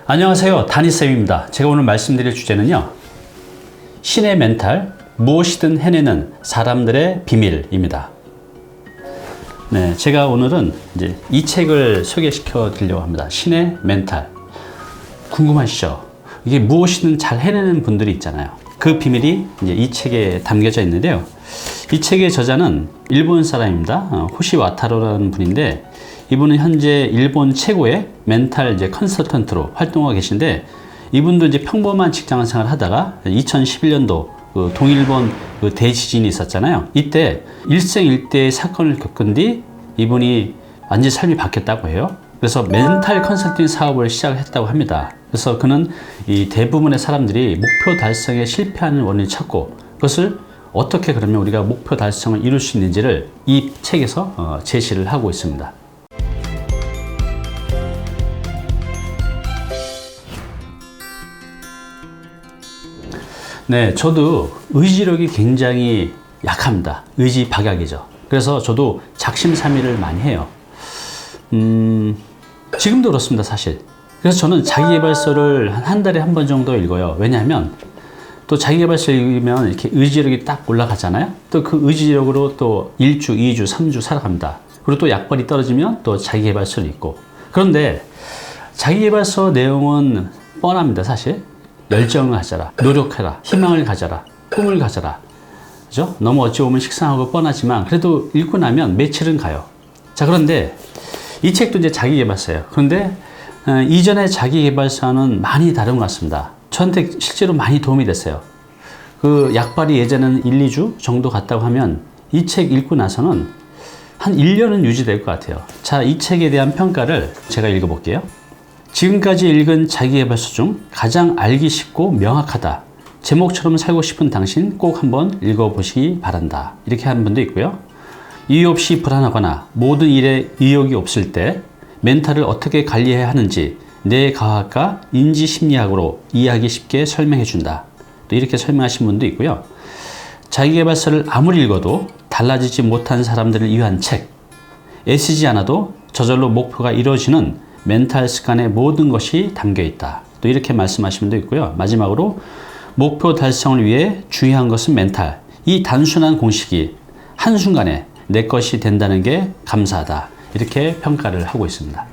안녕하세요, 다니쌤입니다. 제가 오늘 말씀드릴 주제는요, 신의 멘탈, 무엇이든 해내는 사람들의 비밀입니다. 네, 제가 오늘은 이제 이 책을 소개시켜 드리려고 합니다. 신의 멘탈. 궁금하시죠? 이게 무엇이든 잘 해내는 분들이 있잖아요. 그 비밀이 이제 이 책에 담겨져 있는데요. 이 책의 저자는 일본 사람입니다. 호시 와타로라는 분인데, 이분은 현재 일본 최고의 멘탈 이제 컨설턴트로 활동하고 계신데, 이분도 이제 평범한 직장 생활을 하다가 2011년도 그 동일본 그 대지진이 있었잖아요. 이때 일생일대의 사건을 겪은 뒤 이분이 완전히 삶이 바뀌었다고 해요. 그래서 멘탈 컨설팅 사업을 시작했다고 합니다. 그래서 그는 이 대부분의 사람들이 목표 달성에 실패하는 원인을 찾고, 그것을 어떻게 그러면 우리가 목표 달성을 이룰 수 있는지를 이 책에서 제시를 하고 있습니다. 네, 저도 의지력이 굉장히 약합니다. 의지 박약이죠. 그래서 저도 작심삼일을 많이 해요. 지금도 그렇습니다, 사실. 그래서 저는 자기계발서를 한 달에 한 번 정도 읽어요. 왜냐하면 또 자기계발서 읽으면 이렇게 의지력이 딱 올라가잖아요. 또 그 의지력으로 또 1주, 2주, 3주 살아갑니다. 그리고 또 약발이 떨어지면 또 자기계발서를 읽고. 그런데 자기계발서 내용은 뻔합니다, 사실. 열정을 가져라, 노력해라, 희망을 가져라, 꿈을 가져라. 그죠? 너무 어찌 보면 식상하고 뻔하지만 그래도 읽고 나면 며칠은 가요. 자, 그런데 이 책도 이제 자기계발서예요. 그런데 이전의 자기계발서와는 많이 다른 것 같습니다. 저한테 실제로 많이 도움이 됐어요. 그 약발이 예전에는 1, 2주 정도 갔다고 하면 이 책 읽고 나서는 한 1년은 유지될 것 같아요. 자, 이 책에 대한 평가를 제가 읽어볼게요. 지금까지 읽은 자기계발서 중 가장 알기 쉽고 명확하다. 제목처럼 살고 싶은 당신 꼭 한번 읽어보시기 바란다. 이렇게 하는 분도 있고요. 이유 없이 불안하거나 모든 일에 의욕이 없을 때 멘탈을 어떻게 관리해야 하는지 뇌과학과 인지심리학으로 이해하기 쉽게 설명해 준다. 또 이렇게 설명하신 분도 있고요. 자기계발서를 아무리 읽어도 달라지지 못한 사람들을 위한 책. 애쓰지 않아도 저절로 목표가 이루어지는 멘탈 습관의 모든 것이 담겨 있다. 또 이렇게 말씀하신 분도 있고요. 마지막으로 목표 달성을 위해 중요한 것은 멘탈. 이 단순한 공식이 한순간에 내 것이 된다는 게 감사하다. 이렇게 평가를 하고 있습니다.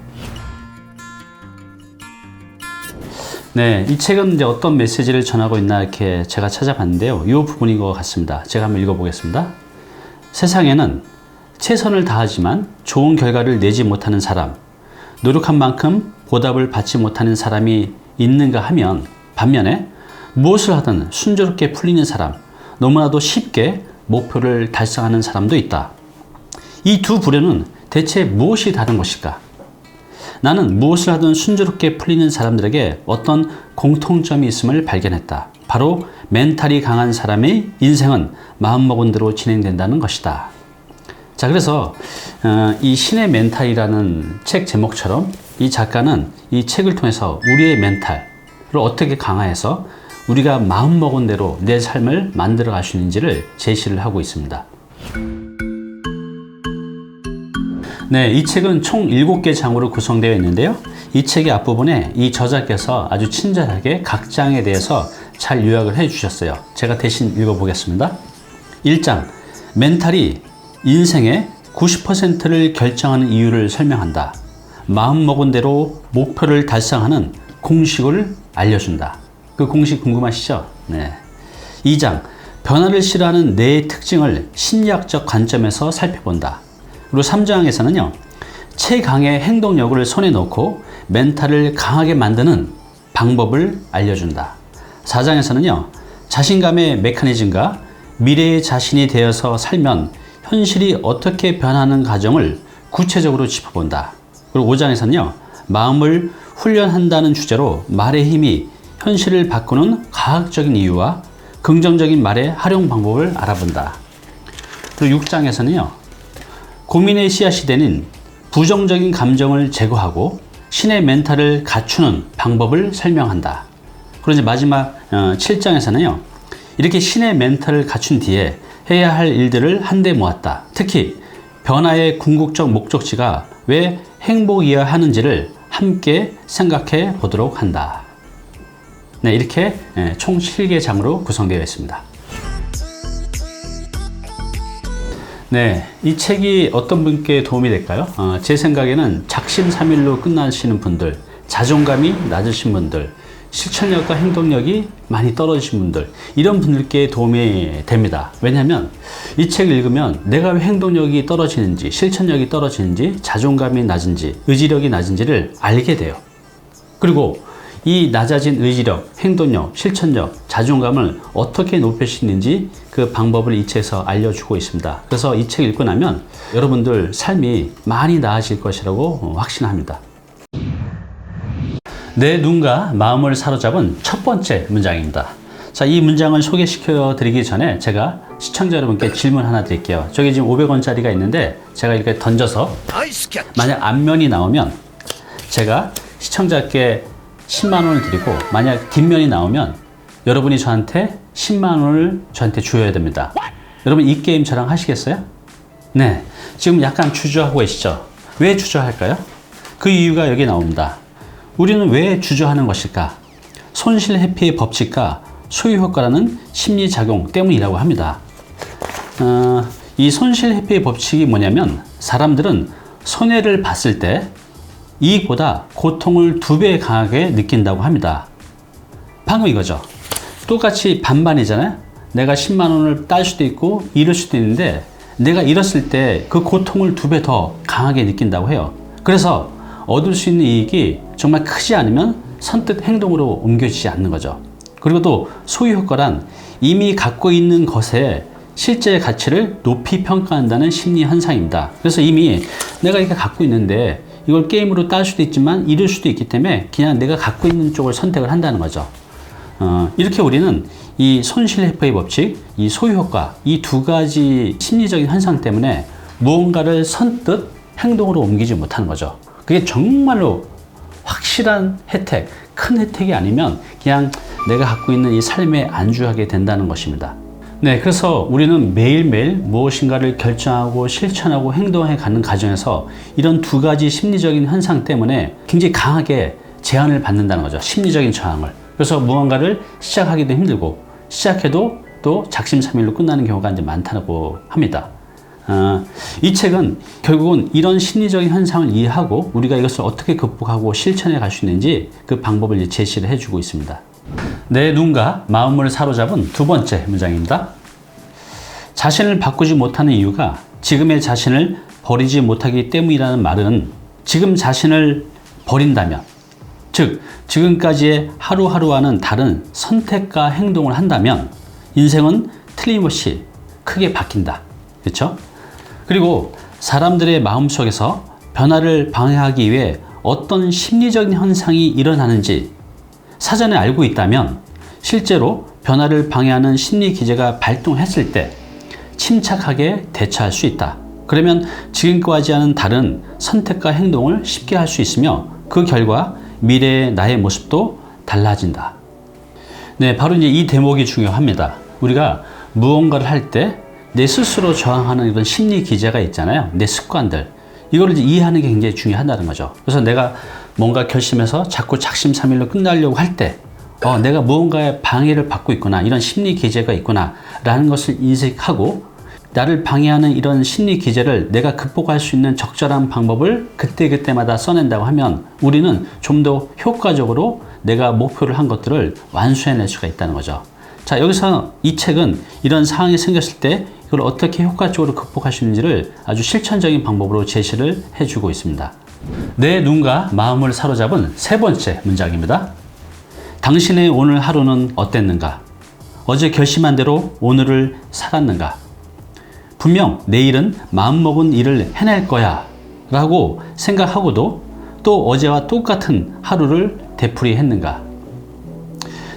네, 이 책은 이제 어떤 메시지를 전하고 있나 이렇게 제가 찾아봤는데요. 이 부분인 것 같습니다. 제가 한번 읽어보겠습니다. 세상에는 최선을 다하지만 좋은 결과를 내지 못하는 사람, 노력한 만큼 보답을 받지 못하는 사람이 있는가 하면, 반면에 무엇을 하든 순조롭게 풀리는 사람, 너무나도 쉽게 목표를 달성하는 사람도 있다. 이 두 부류는 대체 무엇이 다른 것일까? 나는 무엇을 하든 순조롭게 풀리는 사람들에게 어떤 공통점이 있음을 발견했다. 바로 멘탈이 강한 사람의 인생은 마음먹은 대로 진행된다는 것이다. 자, 그래서 이 신의 멘탈이라는 책 제목처럼 이 작가는 이 책을 통해서 우리의 멘탈을 어떻게 강화해서 우리가 마음먹은 대로 내 삶을 만들어 갈 수 있는지를 제시를 하고 있습니다. 네, 이 책은 총 7개 장으로 구성되어 있는데요. 이 책의 앞부분에 이 저자께서 아주 친절하게 각 장에 대해서 잘 요약을 해 주셨어요. 제가 대신 읽어보겠습니다. 1장, 멘탈이 인생의 90%를 결정하는 이유를 설명한다. 마음먹은 대로 목표를 달성하는 공식을 알려준다. 그 공식 궁금하시죠? 네. 2장, 변화를 싫어하는 뇌의 특징을 심리학적 관점에서 살펴본다. 그리고 3장에서는요, 최강의 행동력을 손에 넣고 멘탈을 강하게 만드는 방법을 알려준다. 4장에서는요, 자신감의 메커니즘과 미래의 자신이 되어서 살면 현실이 어떻게 변하는 과정을 구체적으로 짚어본다. 그리고 5장에서는요, 마음을 훈련한다는 주제로 말의 힘이 현실을 바꾸는 과학적인 이유와 긍정적인 말의 활용 방법을 알아본다. 그리고 6장에서는요, 고민의 씨앗이 되는 부정적인 감정을 제거하고 신의 멘탈을 갖추는 방법을 설명한다. 그리고 이제 마지막 7장에서는요, 이렇게 신의 멘탈을 갖춘 뒤에 해야 할 일들을 한데 모았다. 특히 변화의 궁극적 목적지가 왜 행복이어야 하는지를 함께 생각해 보도록 한다. 네, 이렇게 총 7개 장으로 구성되어 있습니다. 네, 이 책이 어떤 분께 도움이 될까요? 제 생각에는 작심삼일로 끝나시는 분들, 자존감이 낮으신 분들, 실천력과 행동력이 많이 떨어지신 분들, 이런 분들께 도움이 됩니다. 왜냐하면 이 책을 읽으면 내가 왜 행동력이 떨어지는지, 실천력이 떨어지는지, 자존감이 낮은지, 의지력이 낮은지를 알게 돼요. 그리고 이 낮아진 의지력, 행동력, 실천력, 자존감을 어떻게 높일 수 있는지 그 방법을 이 책에서 알려주고 있습니다. 그래서 이 책 읽고 나면 여러분들 삶이 많이 나아질 것이라고 확신합니다. 내 눈과 마음을 사로잡은 첫 번째 문장입니다. 자, 이 문장을 소개시켜 드리기 전에 제가 시청자 여러분께 질문 하나 드릴게요. 저기 지금 500원짜리가 있는데 제가 이렇게 던져서 만약 앞면이 나오면 제가 시청자께 10만 원을 드리고, 만약 뒷면이 나오면 여러분이 저한테 10만 원을 저한테 주어야 됩니다. 여러분 이 게임 저랑 하시겠어요? 네, 지금 약간 주저하고 계시죠? 왜 주저할까요? 그 이유가 여기 나옵니다. 우리는 왜 주저하는 것일까? 손실 회피의 법칙과 소유 효과라는 심리작용 때문이라고 합니다. 이 손실 회피의 법칙이 뭐냐면, 사람들은 손해를 봤을 때 이익보다 고통을 2배 강하게 느낀다고 합니다. 방금 이거죠. 똑같이 반반이잖아요. 내가 10만 원을 딸 수도 있고 잃을 수도 있는데, 내가 잃었을 때 그 고통을 2배 더 강하게 느낀다고 해요. 그래서 얻을 수 있는 이익이 정말 크지 않으면 선뜻 행동으로 옮겨지지 않는 거죠. 그리고 또 소유 효과란 이미 갖고 있는 것의 실제 가치를 높이 평가한다는 심리 현상입니다. 그래서 이미 내가 이렇게 갖고 있는데 이걸 게임으로 딸 수도 있지만 잃을 수도 있기 때문에 그냥 내가 갖고 있는 쪽을 선택을 한다는 거죠. 이렇게 우리는 이 손실회피의 법칙, 이 소유효과, 이 두 가지 심리적인 현상 때문에 무언가를 선뜻 행동으로 옮기지 못하는 거죠. 그게 정말로 확실한 혜택, 큰 혜택이 아니면 그냥 내가 갖고 있는 이 삶에 안주하게 된다는 것입니다. 네, 그래서 우리는 매일매일 무엇인가를 결정하고 실천하고 행동해 가는 과정에서 이런 두 가지 심리적인 현상 때문에 굉장히 강하게 제한을 받는다는 거죠. 심리적인 저항을. 그래서 무언가를 시작하기도 힘들고, 시작해도 또 작심삼일로 끝나는 경우가 이제 많다고 합니다. 이 책은 결국은 이런 심리적인 현상을 이해하고 우리가 이것을 어떻게 극복하고 실천해 갈 수 있는지 그 방법을 제시를 해주고 있습니다. 내 눈과 마음을 사로잡은 두 번째 문장입니다. 자신을 바꾸지 못하는 이유가 지금의 자신을 버리지 못하기 때문이라는 말은, 지금 자신을 버린다면, 즉 지금까지의 하루하루와는 다른 선택과 행동을 한다면 인생은 틀림없이 크게 바뀐다. 그렇죠? 그리고 사람들의 마음속에서 변화를 방해하기 위해 어떤 심리적인 현상이 일어나는지 사전에 알고 있다면 실제로 변화를 방해하는 심리 기제가 발동했을 때 침착하게 대처할 수 있다. 그러면 지금까지와는 다른 선택과 행동을 쉽게 할 수 있으며 그 결과 미래의 나의 모습도 달라진다. 네, 바로 이제 이 대목이 중요합니다. 우리가 무언가를 할 때 내 스스로 저항하는 이런 심리 기제가 있잖아요. 내 습관들. 이걸 이제 이해하는 게 굉장히 중요하다는 거죠. 그래서 내가 뭔가 결심해서 자꾸 작심삼일로 끝나려고 할 때, 내가 무언가에 방해를 받고 있구나, 이런 심리 기제가 있구나 라는 것을 인식하고, 나를 방해하는 이런 심리 기제를 내가 극복할 수 있는 적절한 방법을 그때그때마다 써낸다고 하면 우리는 좀 더 효과적으로 내가 목표를 한 것들을 완수해낼 수가 있다는 거죠. 자, 여기서 이 책은 이런 상황이 생겼을 때 이걸 어떻게 효과적으로 극복할 수 있는지를 아주 실천적인 방법으로 제시를 해주고 있습니다. 내 눈과 마음을 사로잡은 세 번째 문장입니다. 당신의 오늘 하루는 어땠는가? 어제 결심한 대로 오늘을 살았는가? 분명 내일은 마음먹은 일을 해낼 거야 라고 생각하고도 또 어제와 똑같은 하루를 되풀이했는가?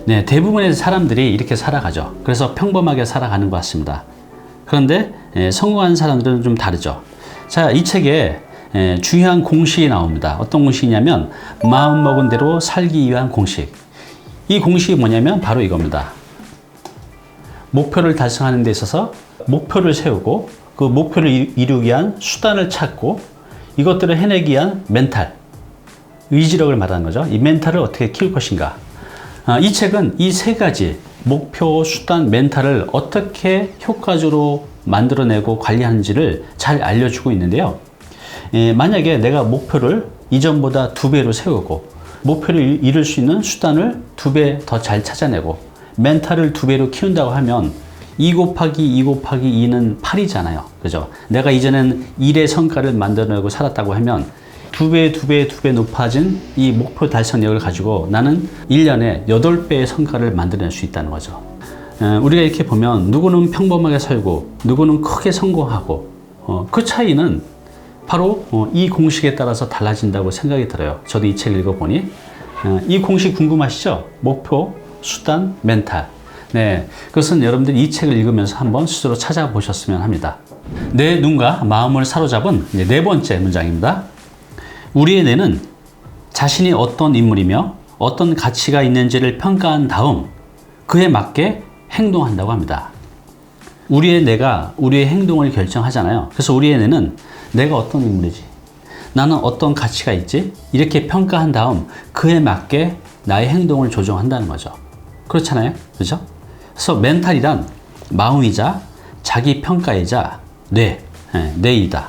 네, 대부분의 사람들이 이렇게 살아가죠. 그래서 평범하게 살아가는 것 같습니다. 그런데 성공한 사람들은 좀 다르죠. 자, 이 책에 중요한 공식이 나옵니다. 어떤 공식이냐면 마음먹은 대로 살기 위한 공식. 이 공식이 뭐냐면 바로 이겁니다. 목표를 달성하는 데 있어서 목표를 세우고 그 목표를 이루기 위한 수단을 찾고 이것들을 해내기 위한 멘탈. 의지력을 말하는 거죠. 이 멘탈을 어떻게 키울 것인가. 이 책은 이 세 가지 목표, 수단, 멘탈을 어떻게 효과적으로 만들어내고 관리하는지를 잘 알려주고 있는데요. 만약에 내가 목표를 이전보다 2배로 세우고 목표를 이룰 수 있는 수단을 2배 더 잘 찾아내고 멘탈을 2배로 키운다고 하면 2 곱하기 2 곱하기 2는 8이잖아요. 그죠? 내가 이전엔 1의 성과를 만들어내고 살았다고 하면 2배 높아진 이 목표 달성력을 가지고 나는 1년에 8배의 성과를 만들어낼 수 있다는 거죠. 우리가 이렇게 보면 누구는 평범하게 살고 누구는 크게 성공하고 그 차이는 바로 이 공식에 따라서 달라진다고 생각이 들어요. 저도 이 책을 읽어보니 이 공식 궁금하시죠? 목표, 수단, 멘탈. 네, 그것은 여러분들이 이 책을 읽으면서 한번 스스로 찾아보셨으면 합니다. 내 눈과 마음을 사로잡은 이제 4번째 문장입니다. 우리의 뇌는 자신이 어떤 인물이며 어떤 가치가 있는지를 평가한 다음 그에 맞게 행동한다고 합니다. 우리의 뇌가 우리의 행동을 결정하잖아요. 그래서 우리의 뇌는 내가 어떤 인물이지? 나는 어떤 가치가 있지? 이렇게 평가한 다음 그에 맞게 나의 행동을 조정한다는 거죠. 그렇잖아요. 그죠? 그래서 멘탈이란 마음이자 자기 평가이자 뇌이다.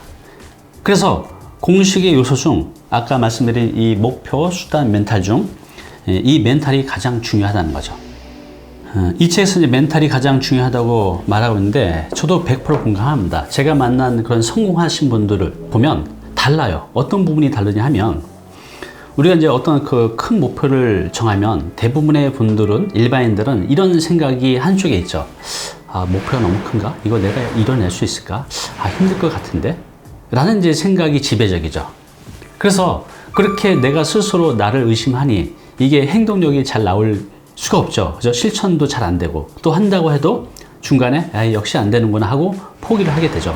그래서 공식의 요소 중 아까 말씀드린 이 목표, 수단, 멘탈 중 이 멘탈이 가장 중요하다는 거죠. 이 책에서 이제 멘탈이 가장 중요하다고 말하고 있는데 저도 100% 공감합니다. 제가 만난 그런 성공하신 분들을 보면 달라요. 어떤 부분이 다르냐 하면 우리가 이제 어떤 그 큰 목표를 정하면 대부분의 분들은 일반인들은 이런 생각이 한쪽에 있죠. 목표가 너무 큰가? 이거 내가 이뤄낼 수 있을까? 힘들 것 같은데? 라는 이제 생각이 지배적이죠. 그래서 그렇게 내가 스스로 나를 의심하니 이게 행동력이 잘 나올 수가 없죠. 그죠? 실천도 잘 안 되고 또 한다고 해도 중간에 역시 안 되는구나 하고 포기를 하게 되죠.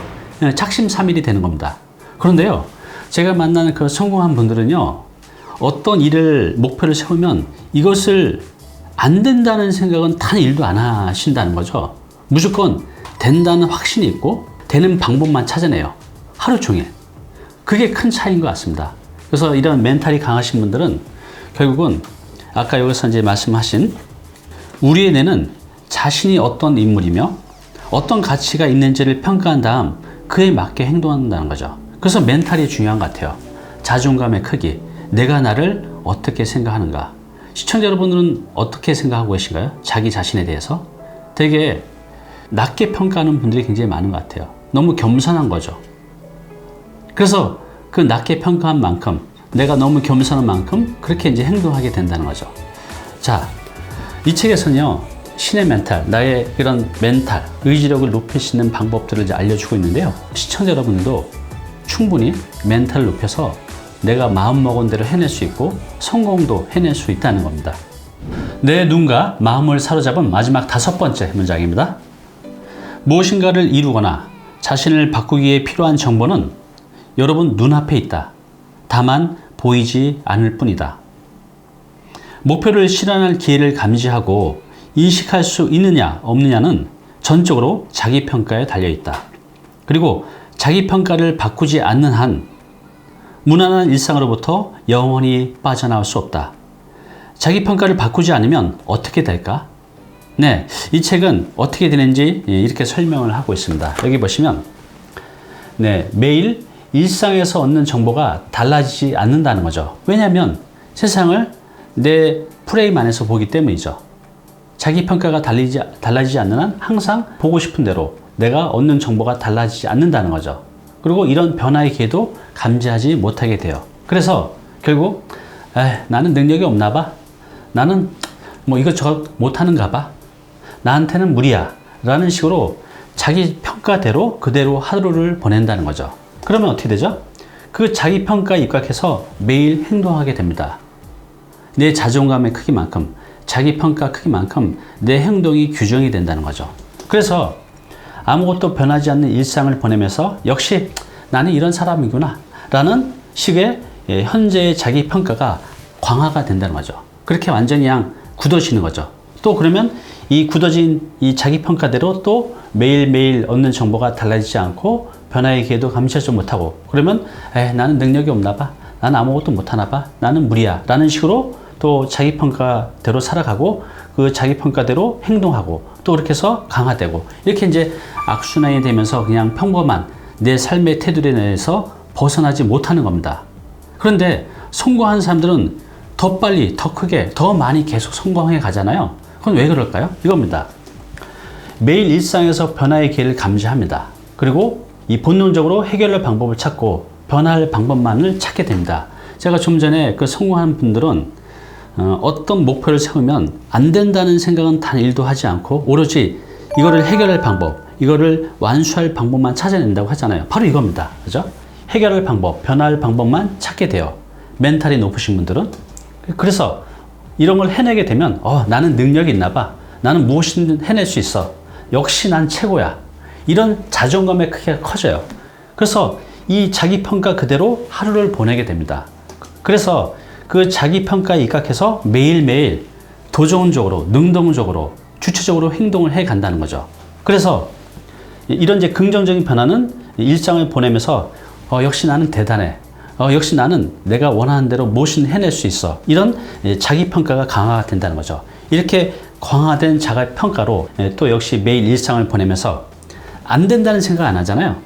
작심삼일이 되는 겁니다. 그런데요, 제가 만나는 그 성공한 분들은요, 어떤 일을 목표를 세우면 이것을 안 된다는 생각은 단 1도 안 하신다는 거죠. 무조건 된다는 확신이 있고 되는 방법만 찾아내요. 하루 종일. 그게 큰 차이인 것 같습니다. 그래서 이런 멘탈이 강하신 분들은 결국은 아까 여기서 이제 말씀하신 우리의 뇌는 자신이 어떤 인물이며 어떤 가치가 있는지를 평가한 다음 그에 맞게 행동한다는 거죠. 그래서 멘탈이 중요한 것 같아요. 자존감의 크기, 내가 나를 어떻게 생각하는가. 시청자 여러분들은 어떻게 생각하고 계신가요? 자기 자신에 대해서? 되게 낮게 평가하는 분들이 굉장히 많은 것 같아요. 너무 겸손한 거죠. 그래서 그 낮게 평가한 만큼 내가 너무 겸손한 만큼 그렇게 이제 행동하게 된다는 거죠. 자, 이 책에서는요, 신의 멘탈, 나의 이런 멘탈, 의지력을 높일 수 있는 방법들을 이제 알려주고 있는데요. 시청자 여러분들도 충분히 멘탈을 높여서 내가 마음먹은 대로 해낼 수 있고 성공도 해낼 수 있다는 겁니다. 내 눈과 마음을 사로잡은 마지막 5번째 문장입니다. 무엇인가를 이루거나 자신을 바꾸기 위해 필요한 정보는 여러분 눈앞에 있다. 다만 보이지 않을 뿐이다. 목표를 실현할 기회를 감지하고 인식할 수 있느냐 없느냐는 전적으로 자기평가에 달려있다. 그리고 자기평가를 바꾸지 않는 한 무난한 일상으로부터 영원히 빠져나올 수 없다. 자기평가를 바꾸지 않으면 어떻게 될까? 네, 이 책은 어떻게 되는지 이렇게 설명을 하고 있습니다. 여기 보시면 매일 일상에서 얻는 정보가 달라지지 않는다는 거죠. 왜냐하면 세상을 내 프레임 안에서 보기 때문이죠. 자기평가가 달라지지 않는 한 항상 보고 싶은 대로 내가 얻는 정보가 달라지지 않는다는 거죠. 그리고 이런 변화의 기회도 감지하지 못하게 돼요. 그래서 결국 나는 능력이 없나 봐. 나는 뭐 이것저것 못하는가 봐. 나한테는 무리야. 라는 식으로 자기 평가대로 그대로 하루를 보낸다는 거죠. 그러면 어떻게 되죠? 그 자기 평가에 입각해서 매일 행동하게 됩니다. 내 자존감의 크기만큼, 자기 평가 크기만큼 내 행동이 규정이 된다는 거죠. 그래서 아무것도 변하지 않는 일상을 보내면서 역시 나는 이런 사람이구나 라는 식의 현재의 자기 평가가 강화가 된다는 거죠. 그렇게 완전히 그냥 굳어지는 거죠. 또 그러면 이 굳어진 이 자기 평가대로 또 매일매일 얻는 정보가 달라지지 않고 변화의 기회도 감지하지 못하고 그러면 나는 능력이 없나 봐. 나는 아무것도 못하나 봐. 나는 무리야. 라는 식으로 또 자기 평가대로 살아가고 그 자기 평가대로 행동하고 또 그렇게 해서 강화되고 이렇게 이제 악순환이 되면서 그냥 평범한 내 삶의 테두리 내에서 벗어나지 못하는 겁니다. 그런데 성공한 사람들은 더 빨리, 더 크게, 더 많이 계속 성공해 가잖아요. 그건 왜 그럴까요? 이겁니다. 매일 일상에서 변화의 기회를 감지합니다. 그리고 이 본능적으로 해결할 방법을 찾고 변화할 방법만을 찾게 됩니다. 제가 좀 전에 그 성공한 분들은 어떤 목표를 세우면 안 된다는 생각은 단 1도 하지 않고 오로지 이거를 해결할 방법, 이거를 완수할 방법만 찾아낸다고 하잖아요. 바로 이겁니다. 그죠? 해결할 방법, 변화할 방법만 찾게 돼요. 멘탈이 높으신 분들은. 그래서 이런 걸 해내게 되면 나는 능력이 있나 봐. 나는 무엇이든 해낼 수 있어. 역시 난 최고야. 이런 자존감의 크기가 커져요. 그래서 이 자기 평가 그대로 하루를 보내게 됩니다. 그래서 그 자기 평가에 입각해서 매일매일 도전적으로, 능동적으로, 주체적으로 행동을 해 간다는 거죠. 그래서 이런 이제 긍정적인 변화는 일상을 보내면서 역시 나는 대단해. 역시 나는 내가 원하는 대로 무엇이든 해낼 수 있어. 이런 자기 평가가 강화가 된다는 거죠. 이렇게 강화된 자기 평가로 또 역시 매일 일상을 보내면서 안 된다는 생각 안 하잖아요.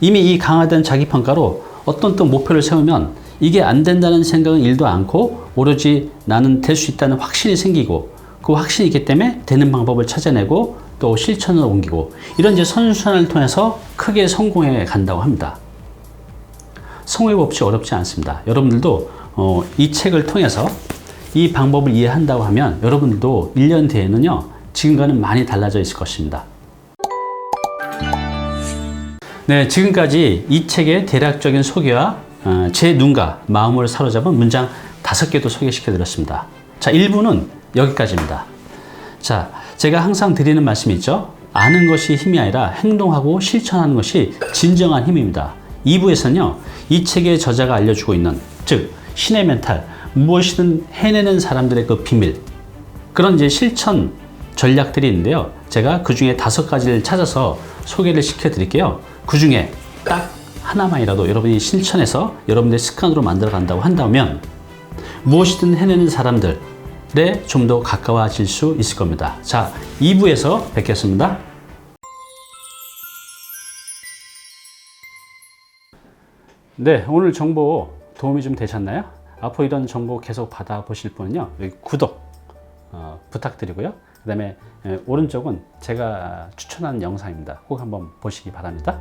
이미 이 강화된 자기 평가로 어떤 또 목표를 세우면 이게 안 된다는 생각은 1도 않고 오로지 나는 될 수 있다는 확신이 생기고 그 확신이 있기 때문에 되는 방법을 찾아내고 또 실천을 옮기고 이런 이제 선순환을 통해서 크게 성공해 간다고 합니다. 성공의 법칙 어렵지 않습니다. 여러분들도 이 책을 통해서 이 방법을 이해한다고 하면 여러분들도 1년 뒤에는요 지금과는 많이 달라져 있을 것입니다. 네, 지금까지 이 책의 대략적인 소개와 제 눈과 마음을 사로잡은 문장 5개도 소개시켜 드렸습니다. 자, 1부는 여기까지입니다. 자, 제가 항상 드리는 말씀이 있죠. 아는 것이 힘이 아니라 행동하고 실천하는 것이 진정한 힘입니다. 2부에서는요, 이 책의 저자가 알려주고 있는, 즉, 신의 멘탈, 무엇이든 해내는 사람들의 그 비밀, 그런 이제 실천 전략들이 있는데요. 제가 그 중에 5가지를 찾아서 소개를 시켜 드릴게요. 그 중에 딱 하나만이라도 여러분이 실천해서 여러분들의 습관으로 만들어 간다고 한다면 무엇이든 해내는 사람들에 좀 더 가까워질 수 있을 겁니다. 자, 2부에서 뵙겠습니다. 네, 오늘 정보 도움이 좀 되셨나요? 앞으로 이런 정보 계속 받아보실 분은요, 여기 구독 부탁드리고요. 그 다음에 오른쪽은 제가 추천한 영상입니다. 꼭 한번 보시기 바랍니다.